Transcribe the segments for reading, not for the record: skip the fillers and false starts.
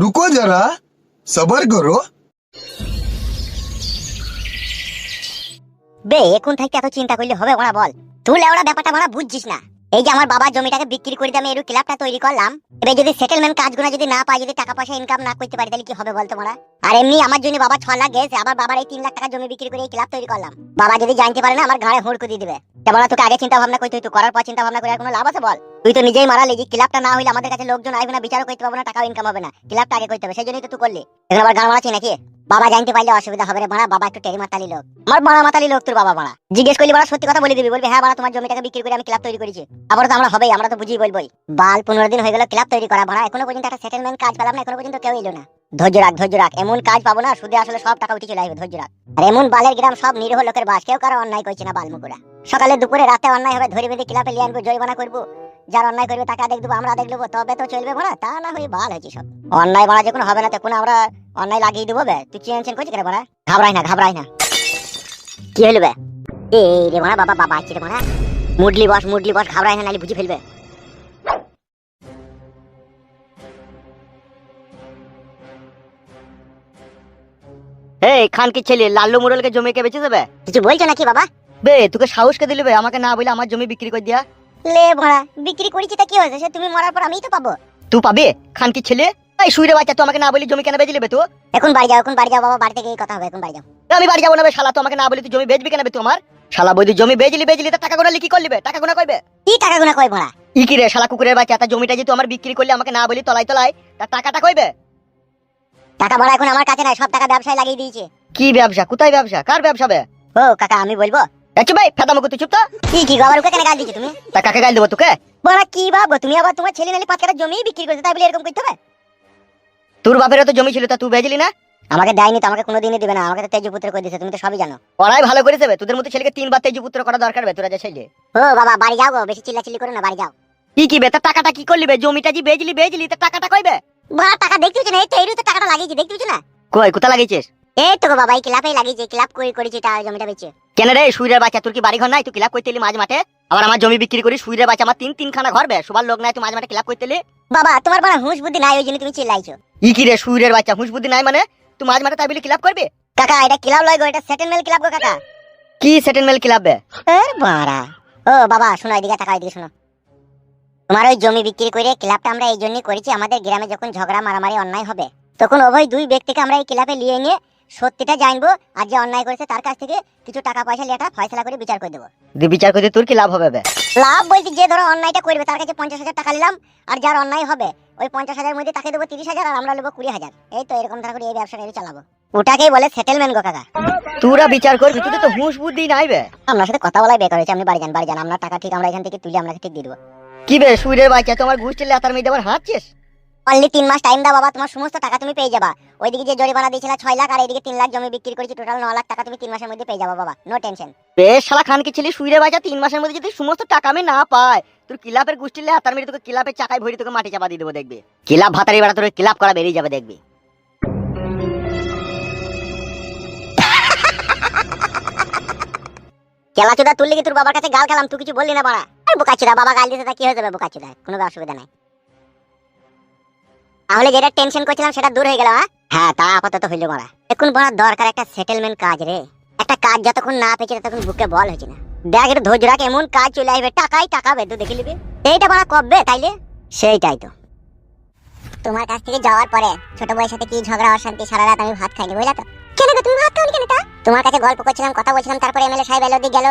रुको जरा, सबर करो। বে এখন থেকে এত চিন্তা করলে হবে ওরা বল? তুই লেওড়া ব্যাপারটা মারা বুঝছিস না। এই যে আমার বাবার জমিটাকে বিক্রি করে দিয়ে আমি এই ক্লাবটা তৈরি করলাম, এবার যদি সেটেলমেন্ট কাজগুলো যদি না পাই, যদি টাকা পয়সা ইনকাম না করতে পারি, তাহলে কি হবে বলতো মারা? আর এমনি আমার জন্য বাবা 6 লাখ গেছে, আবার বাবার এই 3 লাখ টাকা জমি বিক্রি করে এই ক্লাব তৈরি করলাম। বাবা যদি জানতে পারে না, আমার ঘাড়ে হুড়কো দিয়ে দিবে। তেমন তোকে আগে চিন্তা ভাবনা করতে হইতো, করার পর চিন্তা ভাবনা করে আর কোনো লাভ আছে বল? তুই তো নিজেই মারা লেগে, ক্লাবটা না হইলে আমাদের কাছে লোকজন আসবে না, বিচারও করতে পারবো না, টাকাও ইনকাম হবে না। ক্লাবটা আগে করতে হবে, সেই জন্যই তো তুই করলি। এখন আবার গান মারাচ্ছি নাকি? বাবা জানতে পারলে অসুবিধা হবে রে বাড়া। বাবা একটু টেরি মাতালি লোক, আমার বাড়া মাতালি লোক তোর বাবা বাড়া। জিজ্ঞেস করলি বাড়া সত্যি কথা বলে দিবি, বলবি হ্যাঁ বাড়া তোমার জমিটাকে বিক্রি করে আমি ক্লাব তৈরি করেছি। আবার তো আমরা হবেই, আমরা তো বুঝিয়ে বলবোই। বাল 15 দিন হয়ে গেল ক্লাব তৈরি করা বাড়া, এখনো পর্যন্ত একটা সেটেলমেন্ট কাজ পেলাম না, এখনো পর্যন্ত কেউ এলো না। ধৈর্য রাখ, ধৈর্য রাখ, এমন কাজ পাবো না সুদে আসলে সব টাকা উঠে চলে আসবে। ধৈর্য রাখ। আর এমন বালের গ্রাম, সব নিরীহ লোকের বাস, কেউ কারো অন্যায় করছে না বালমুকুরা। সকালে দুপুরে রাতে অন্যায় হবে, ধরে বেঁধে ক্লাবে লিয়ে আনবো, জরিমানা করবো। যার অন্যায় করবে তাকে দেখ দেবো, আমরা দেখ দেবো, তবে তো চলবে বাড়া। তা না হয়ে বাল হয়েছে সব। অন্যায় বাড়া যখন হবে না তখন আমরা অন্যায় লাগিয়ে দেবো বে। তুই চেন করছিস কেন বাড়া? ঘাবড়াই না, ঘাবড়াই না। কি হইল বে? এই রে বাড়া, বাবা বাবা আসছে রে বাড়া। মুডলি বস, মুডলি বস, ঘাবড়াই না, নাহলে বুঝে ফেলবে। এই খান কি ছেলে লাল্লু মুরলকে জমি কে বেচে দেবে? কিছু বলছো নাকি বাবা? বে তোকে সাহস কে দিলে বে আমাকে না বলে আমার জমি বিক্রি করে দিয়া? লে ভাড়া বিক্রি করেছি তা কি হয়েছে? সে তুমি মরার পর আমিই তো পাবো। তুই পাবে খান কি ছেলে? এই শুইরে বাচ্চা, তুই আমাকে না বলি জমি কেন বেচলি বে তুই? এখন বাড়ি যাও, এখন বাড়ি যাও বাবা, বাড়িতে গিয়ে কথা হবে, এখন বাড়ি যাও। আমি বাড়ি যাবো না বে শালা, তুই আমাকে না বলি তুই জমি বেচবি কেন বে তুই আমার? শালা বইদি জমি বেচলি তা টাকা গোনা কি করলি বে? টাকা গোনা কইবে? কি টাকা গোনা কই ভাড়া? ই কি রে শালা কুকুরের বাচ্চা, তা জমিটা যে তুই আমার বিক্রি করলি আমাকে না বলি তলাই তলাই, তা টাকাটা কইবে? টাকা ভাড়া এখন আমার কাছে নাই, সব টাকা ব্যবসায় লাগিয়ে দিয়েছে। কি ব্যবসা? কোথায় ব্যবসা? কার ব্যবসা বে? ও কাকা আমি বলবো। চুপ ভাই, ফেদামো তুই চুপ তো। কি আবার ওকে কেন গাল দিচ্ছ তুমি? তা কাকে গাল দেবো তোকে? বড়া কি ভাবো তুমি? আবার তোমার ছেলে নালি 5 কাঠা জমি বিক্রি করতে, তাই বলে এরকম করতে হবে? তোর বাপেরও তো জমি ছিল, তা তুই বেচলি না? আমাকে দেয়নি তো, আমাকে কোনোদিনই দিবে না, আমাকে তো তেজপুত্র করে দিয়েছে, তুমি তো সবই জানো। পড়াই ভালো করে দেবে, তোদের মতো ছেলেকে 3 বার তেজপুত্র করা দরকার বে, তোরা যে ছেলে। ও বাবা বাড়ি যাও গো, বেশি চিল্লাচিল্লি করো না, বাড়ি যাও। কি বে তা টাকাটা কি করলি বে? জমিটা জি বেচলি তা টাকাটা কইবে? বা টাকা দেখতেছ না, এই তো এইরু তো টাকাটা লাগিয়েছি, দেখতেছ না? কই কোথা লাগিয়েছিস? এই তো গো বাবা, এই ক্লাবে লাগিয়েছি, ক্লাব করেছি তা জমিটা বেচে। কেন রে শুইরের বাচ্চা, তোর কি বাড়ি ঘর নাই? তুই ক্লাব করতে এলি মাঝ মাঠে? আবার আমার জমি বিক্রি করি? শুইরের বাচ্চা, আমার 3 খানা ঘর বে, সবার লোক নাই, তুই মাঝ মাঠে ক্লাব করতে এলি? বাবা তোমার বড় হুঁশ বুদ্ধি নাই, ওই জন্য তুমি চিল্লাইছো। ই কি রে শুইরের বাচ্চা, হুঁশ বুদ্ধি নাই মানে? তুই মাঝ মাঠে তাই বলি ক্লাব করবি? কাকা এটা ক্লাব লয় গো, এটা সেটেলমেন্ট ক্লাব গো কাকা। কি সেটেলমেন্ট ক্লাব বে? এর বাড়া। ও বাবা শোনো, এদিকে টাকা এদিকে শোনো। তোমার ওই জমি বিক্রি করে ক্লাবটা আমরা এই জন্যই করেছি, আমাদের গ্রামে যখন ঝগড়া মারামারি অন্যায় হবে, তখন উভয় 2 ব্যক্তিকে আমরা এই ক্লাবে নিয়ে নিয়ে সত্যিটা জানবো, আর যে অন্যায় করেছে তার কাছ থেকে কিছু টাকা পয়সা লিয়ে ফয়সালা করে বিচার করে দেবো। বিচার করতে তোর কি লাভ হবে বে? লাভ বলতে যে ধরো অন্যায়টা করবে তার কাছে 50,000 টাকা নিলাম, আর যার অন্যায় হবে ওই 50,000 মধ্যে তাকে দেবো 30,000, আর আমরা নেবো 20,000। এই তো এরকম ধারা করে এই ব্যবসাটা চালাবো। ওটাকেই বলে সেটেলমেন্ট গো কাকা। তোরা বিচার করবি, তুই তো হুঁশ বুদ্ধি নাই বে। আপনার সাথে কথা বলাই বেকার হয়েছে, আপনি বাড়ি যান, আপনার টাকা ঠিক আমরা এখান থেকে তুলে আপনাকে ঠিক দিয়ে দেবো। কি বে শুইরের বাচ্চা, তোমার ঘুষ চলে আতার মেয়ে আবার হাঁটছিস? অনলি 3 মাস টাইম দাও বাবা, তোমার সমস্ত টাকা তুমি পেয়ে যাবা। ওইদিকে যে জরিমানা দিয়েছিল 6 লাখ, আর এইদিকে 3 লাখ জমি বিক্রি করেছি, টোটাল 9 লাখ টাকা তুমি 3 মাসের মধ্যে পেয়ে যাবা বাবা, নো টেনশন। বেশ শালা খান কি ছেলে শুইরে বাজা, 3 মাসের মধ্যে যদি সমস্ত টাকা আমি না পাই, তোর কিলাপের গুষ্টিলে আতার মেরে তোকে কিলাপের চাকায় ভরি তোকে মাটি চাপা দিয়ে দেবো, দেখবি কিলাপ ভাতারি বেড়া তোর কিলাপ করা বেরিয়ে যাবে দেখবি। কেলাচোদা তুললে কি তোর বাবার কাছে গাল খেলাম, তুই কিছু বললি না বাড়া? আর বোকাচোদা বাবা গাল দিতে তা কি হয়ে যাবে বোকাচোদা, কোনো অসুবিধা নাই। তাহলে যেটা টেনশন করছিলাম সেটা দূর হয়ে গেল? হ্যাঁ তা আপাতত হইল মারা। এখন বড় দরকার একটা সেটেলমেন্ট কাজ রে, একটা কাজ যতক্ষণ না পেয়েছি ততক্ষণ বুকে বল হয়েছে না। দেখ একটু ধৈর্য রাখ, এমন কাজ চলে আসবে টাকাই টাকা বেদ দেখে নিবি। এইটা বড় কবে তাইলে? সেইটাই তো। তোমার কাছ থেকে যাওয়ার পরে ছোট বউয়ের সাথে কি ঝগড়া অশান্তি, সারা রাত আমি ভাত খাইনি বুঝলা তো। কেন গো তুমি ভাত খাওনি কেন? তা তোমার কাছে গল্প করছিলাম, কথা বলছিলাম, তারপরে এমএলএ সাহেব এলো দিয়ে গেল,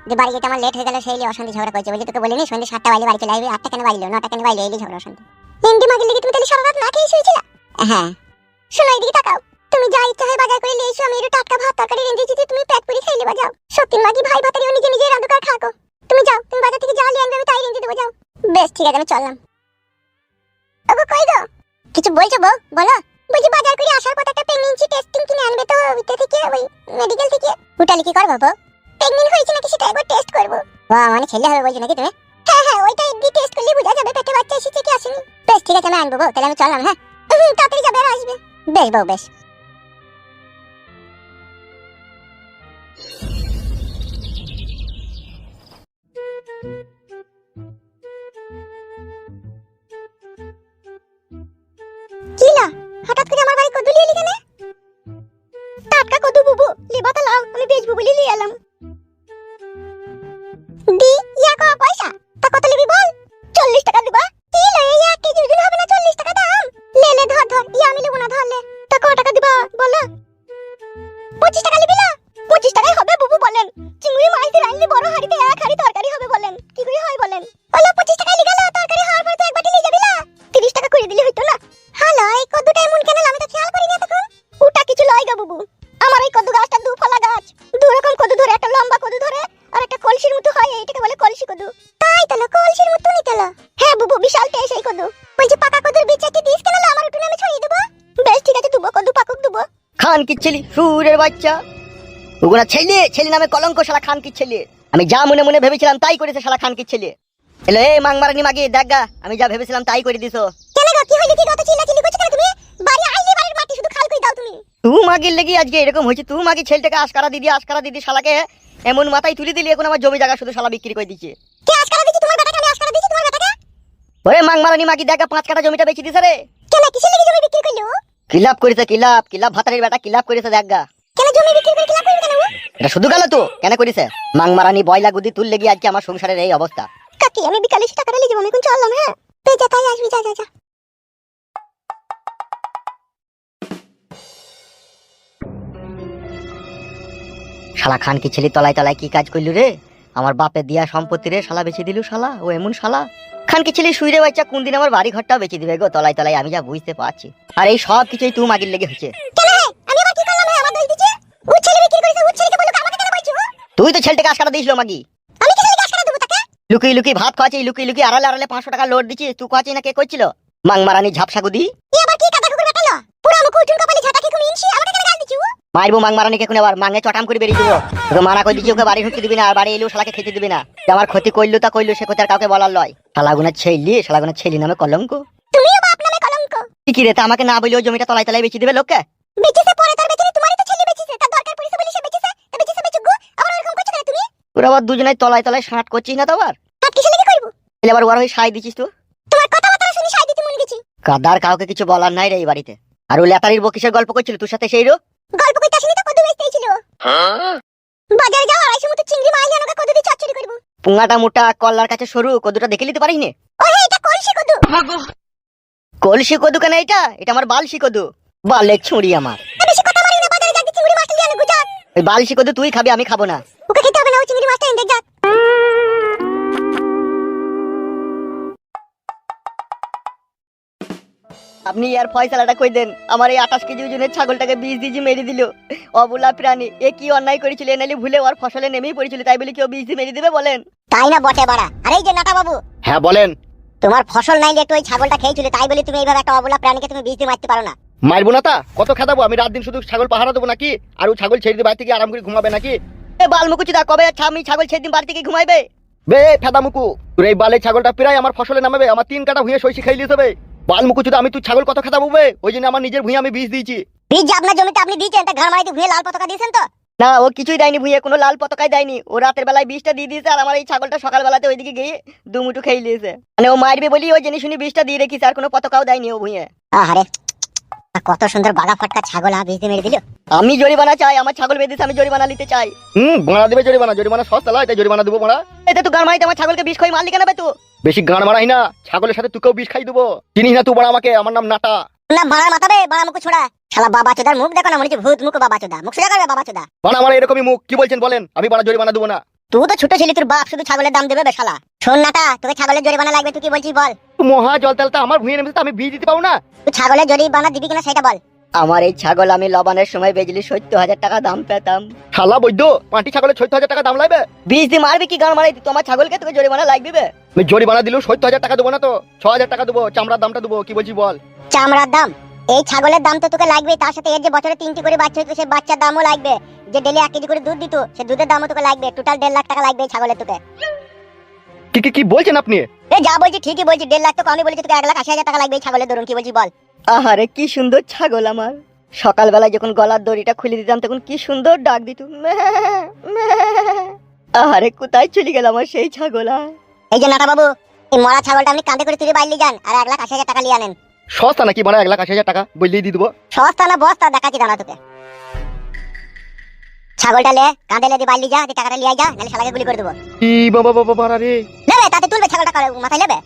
যে বাড়ি যেতে আমার লেট হয়ে গেল, সেই অশান্তি ঝগড়া করছে। বলি তোকে বলিনি সন্ধ্যে 7টা বাজলে বাড়ি চলে আসবে? 8টা কেন বাজলো, 9টা কেন বাজলো, এই ঝগড়া অশান্তি। হিন্দি মাগির লেগে তুমি তাহলে সারা রাত না খেয়ে শুয়েছিলা? হ্যাঁ। শোনো এদিকে তাকাও, তুমি যা ইচ্ছা হয় বাজার করে নিয়ে এসো, আমি একটু টাটকা ভাত তরকারি রেঁধে দিচ্ছি, তুমি পেট পুরি খেয়ে নেবা। যাও সত্যি মাগি ভাই ভাতারিও নিজে নিজে রাঁধুকার খাকো। তুমি যাও, তুমি বাজার থেকে যা নিয়ে আনবে আমি তাই রেঁধে দেবো। যাও। বেশ ঠিক আছে আমি চললাম। ওগো কই গো? কিছু বলছো বউ? বলো। বুঝি বাজার করে আসার পর একটা প্রেগন্যান্সি টেস্টিং কিনে আনবে, তো ওইটা থেকে ওই মেডিকেল থেকে। ওটালি কি করবো বউ? প্রেগন্যান্ট হয়েছে নাকি সেটা একবার টেস্ট করবো। বাহ মানে ছেলে হবে বলছো নাকি তুমি? হ্যাঁ হ্যাঁ ওইটাই দি টেস্ট করলে বোঝা যাবে পেটে বাচ্চা এসেছে কি আসেনি। বেশ ঠিক আছে আমি আনবো বউ, তাহলে আমি চললাম। হ্যাঁ তাড়াতাড়ি যাবে আর আসবে। বেশ বউ বেশ। কি না বেচবো বলে নিয়ে এলাম। দি ইয়া কো পয়সা তা কত নিবি বল? 40 টাকা দিবা। কি লয় 1 কেজি ওজন হবে না 40 টাকা দাম। লে লে ধর ধর ইয়া আমি নেব না ধর লে। তা কত টাকা দিবা বলো? 25 টাকা নিবি না? 25 টাকাই হবে বুবু বলেন। চিংড়ি মাছ দিয়ে রাইলি বড় হাড়িতে এক হাড়ি তরকারি হবে বলেন। কি করে হয় বলেন? বলো 25 টাকায় লিগাল তরকারি হওয়ার পর তো এক বাটি নিয়ে যাবি না? 30 টাকা করে দিলে হইতো না? হ্যালো এই কদ্দুটা এমন কেন আমি তো খেয়াল করিনি এতক্ষণ। ওটা কিছু লয় গো বুবু। আমার এই কদ্দু গাছটা দু ফলা গাছ। দু রকম কদ্দু ধরে, একটা লম্বা কদ্দু ধরে আর একটা কলসির মতো হয়, এইটাকে বলে কলসি কদ্দু। তাই তো কলসির মতো নিতে লো। হ্যাঁ বুবু বিশাল টেস্ট এই কদ্দু। বলছি পাকা কদ্দুর বীজ একটু দিস কেন আমার উঠোনে আমি ছড়িয়ে দেব। বেশ ঠিক আছে দেবো, কদ্দু পাকুক দেবো। খান কি ছেলে সুরের বাচ্চা। ওগুলা ছেলে ছেলে নামে কলঙ্ক শালা খান কি ছেলে। আমি যা মনে মনে ভেবেছিলাম তাই করেছে শালা খান কি ছেলে। এলো এই মাংমারানি মাগি দেখা আমি যা ভেবেছিলাম তাই করে দিছো। কেন গো কি হইলো কি গো? তো চিল্লাচিল্লি করছ কেন তুমি? বাড়ি আইলে বাড়ির মাটি শুধু খাল করে দাও তুমি। তুই মাগির লাগি আজকে এরকম হইছে। তুই মাগি ছেলেটাকে আশকারা দিদি শালাকে এমন মাথায় তুলে দিলি এখন আমার জমি জায়গা শুধু শালা বিক্রি করে দিচ্ছে। কে আশকারা দিছি? তোমার বেটাকে আমি আশকারা দিছি তোমার বেটাকে? ওরে মাংমারানি মাগি দেখা 5 কাঠা জমিটা বেচি দিছে রে। কেন কিসের লাগি জমি বিক্রি করলো? কিলাপ করেছে কিলাপ ভাতারের বেটা কিলাপ করেছে দেখা। কেন জমি বিক্রি করে কিলাপ করবে কেন? এটা শুধু গেল তো কেন করেছে? মাংমারানি বয়লা গুদি তুল লেগে আজকে আমার সংসারের এই অবস্থা। কাকি আমি বিকালে টাকাটা নিয়ে যাবো, আমি এখন চললাম। হ্যাঁ তুই যা তাই আসবি, যা যা যা। শালা খান কি ছেলে তলায় তলায় কি কাজ করলু রে? আমার বাপের দিয়া সম্পত্তি রে শালা বেচে দিলু শালা। ও এমন শালা খান কি ছেলে শুইরে বাচ্চা কোন দিন আমার বাড়ি ঘরটাও বেচে দিবে গো তলায় তলায়, আমি যা বুঝতে পারছি। আর এই সব কিছুই তুই মাগির লেগে হচ্ছে। তুই তো ছেলেটাকে আশকারা দিয়েছিল মাগি। আমি কি ছেলেকে আশকারা দেব তাকে? লুকিয়ে লুকিয়ে ভাত খাওয়াচ্ছি, লুকিয়ে লুকিয়ে আড়ালে আড়ালে 500 টাকা লোড দিচ্ছিস। তুই খাওয়াচ্ছি না কে কইছিল? মাংমারানি ঝাপসা গুদি। ই আবার কি কাদা কুকুর বেটালো? পুরো মুখ উঠুন কপালে ঝাঁটা কি কোন ইনছি আমাকে কেন গাল দিছু? মারবো মাংমারানিকে কোন আবার মাঙ্গে চটাম করে বেরিয়ে দেবো। তোকে মানা কই দিছি ওকে বাড়ি ঢুকতে দিবি না, আর বাড়ি এলেও শালাকে খেতে দিবি না। যে আমার ক্ষতি কইলো তা কইলো, সে কথা আর কাউকে বলার লয়। শালাগুনা ছেলি নামে কলঙ্ক। তুমিও বাপ নামে কলঙ্ক। কি রে তা আমাকে না বইলেও জমিটা তলায় তলায় বেচে দিবে লোককে? বেচেছে পরে তার বেচেনি, তোমারই তো ছেলে বেচেছে। তার দরকার পড়েছে বলে সে বেচেছে। তা বেচেছে বেচুক গো। আবার এরকম করছ কেন তুমি? ওরা আবার দুজনেই তলায় তলায় শাঁট করছিস না তো আবার? হাত কিসে লেগে করব? এলে আবার ওর হই সাই দিছিস তো। তোমার কথাবার্তা শুনি সাই দিতে মনে গেছি। কাদার কাউকে কিছু বলার নাই রে এই বাড়িতে। আর ও লেতারির বকিসের গল্প করছিল তোর সাথে সেই রো। গল্প কইতে আসিনি তো, কত বেচতেই ছিল। বাজারে যাও আড়াইশো মতো চিংড়ি মাছ নিয়ে আমাকে কত দিয়ে চচ্চড়ি করব। পুঙ্গাটা মোটা কল্লার কাছে সরু কদুটা দেখে নিতে পারিস নে? ও হে এটা কলসি কদু। কলসি কদু কেন? এটা আমার বালসি কদু। বালেক ছুঁড়ি আমার। বেশি কথা মারি না, বাজারে যাক চিংড়ি মাছ নিয়ে আনো গুজাক। ওই বালসি কদু তুই খাবি, আমি খাবো না। ওকে খেতে হবে না, ও চিংড়ি মাছটা এনে যাক। আপনি আর ফয়সালাটা কই দেন। আমার এই 28 কেজি ওজনের ছাগলটাকে বিষ দিয়ে মেরে দিল। অবলা প্রাণী এ কি অন্যায় করেছিল? এনালি ভুলে ওর ফসলে নেমেই পড়েছিল, তাই বলে কেউ বিষ দিয়ে মেরে দিবে বলেন? তাই না বটে বাড়া। আরে এই যে নাটা বাবু। হ্যাঁ বলেন। তোমার ফসল নাইলে একটু ওই ছাগলটা খেয়েছিল, তাই বলে তুমি এইভাবে একটা অবলা প্রাণীকে তুমি বিষ দিয়ে মারতে পারো না। মারবো না তা কত খেদাবো? আমি রাত দিন শুধু ছাগল পাহারা দেবো নাকি? আর ও ছাগল ছেড়ে দিয়ে বাড়ি থেকে আরাম করে ঘুমাবে নাকি? এ বালমুকুচি দা কবে আমি ছাগল ছেড়ে দিন বাড়ি থেকে ঘুমাইবে? বে ফেদামুকু, তোর এই বালে ছাগলটা প্রায় আমার ফসলে নামাবে। আমার 3 কাটা ভুঁয়ে সইসি খাইলি হবে। বালমুকুচি দা আমি তুই ছাগল কত খেদাবো বে? ওই জন্য আমার নিজের ভুঁয়ে আমি বিষ দিয়েছি। বীজ যে আপনার জমিতে আপনি দিয়েছেন, তা ঘর মারাইতে ভুঁয়ে লাল পতাকা দিয়েছেন তো? না ও কিছুই দেয়নি, ভুঁয়ে কোনো লাল পতাকাই দেয়নি। ও রাতের বেলায় বীজটা দিয়ে দিয়েছে, আর আমার এই ছাগলটা সকাল বেলাতে ওইদিকে গিয়ে দুমুটু খেয়ে নিয়েছে। মানে ও মারবে বলি ওই জেনে শুনি বীজটা দিয়ে রেখেছে, আর কোনো পতাকাও দেয়নি ও ভুঁয়ে। আহারে কত সুন্দর বাগা ফটকা ছাগল বীজ দিয়ে মেরে দিল। আমি জরিমানা চাই, আমার ছাগল বেঁধেছে, আমি জরিমানা নিতে চাই। বানা দেবে জরিমানা? জরিমানা সস্তা লয়, তাই জরিমানা দেবো মারা। এতে তো গান মারাইতে আমার ছাগলকে বিষ খাই মারলি কেন বে? তো বেশি গান মারাই না, ছাগলের সাথে তোকেও বিষ খাই দেবো। চিনিস না তুই বড় আমাকে? আমার নাম নাটা। না ভাড়া মাথা বে, ভাড়া মুখ ছোড়া শালা। বাবা চোদার মুখ দেখো না, মনে হচ্ছে ভূত মুখ। বাবা চোদা মুখ সোজা করবে বাবা চোদা। বানা আমার এরকমই মুখ। কি বলছেন বলেন? আমি বানা জরিমানা দেবো না। তুই তো ছোট ছেলে, তোর বাপ শুধু ছাগলের দাম দেবে বে শালা। শোন নাটা, তোকে ছাগলের জরিমানা লাগবে, তুই কি বলছিস বল? মহা জল তেলটা আমার ভুঁয়ে নেমেছে, আমি বিষ দিতে পাবো না? তুই ছাগলের জরিমানা দিবি কিনা সেটা বল। আমার এই ছাগল আমি লবানের সময় বেচলি 70,000 টাকা দাম পেতাম। শালা বৈদ্য, পাঁটি ছাগলের 70,000 টাকা দাম লাগবে? বিষ দিয়ে মারবি কি গান মারাই? তোমার ছাগলকে তোকে জরিমানা লাগবে বে। আমি জরিমানা দিলেও 70,000 টাকা দেবো না তো, 6,000 টাকা দেবো। চামড়ার দামটা দেবো। কি বলছিস বল? চামড়ার দাম? এই ছাগলের দাম তো তোকে লাগবে, তার সাথে এর যে বছরে 3টি করে বাচ্চা হতো সে বাচ্চার দামও লাগবে। যে ডেলি 1 কেজি করে দুধ দিত সে দুধের দামও তোকে লাগবে। টোটাল 1.5 লাখ টাকা লাগবে এই ছাগলের তোকে। কি বলছেন আপনি? এ যা বলছি ঠিকই বলছি, 1.5 লাখ তো আমি বলেছি, তোকে 1,80,000 টাকা লাগবে এই ছাগলের ধরুন। কি বলছিস বল? আহারে কি সুন্দর ছাগল আমার। সকালবেলায় যখন গলার দড়িটা খুলে দিতাম তখন কি সুন্দর ডাক দিত। আহারে কোথায় চলে গেল আমার সেই ছাগল? এই যে নাটা বাবু, এই মরা ছাগলটা আপনি কাঁধে করে তুলে বাইরে যান, আর 1,80,000 টাকা নিয়ে আনেন। সস্তা নাকি মানে? 1,80,000 টাকা বললেই দিয়ে দেবো। সস্তা না বস্তা দেখাচ্ছি দাঁড়া তোকে। ছাগলটা লে কাঁধে লে দিয়ে বাড়ি যা দিয়ে টাকাটা লিয়ে যা নাহলে শালাকে গুলি করে দেবো। ই বাবা বাবা বাড়া রে। নেবে তাতে তুলবে ছাগলটা মাথায় নেবে।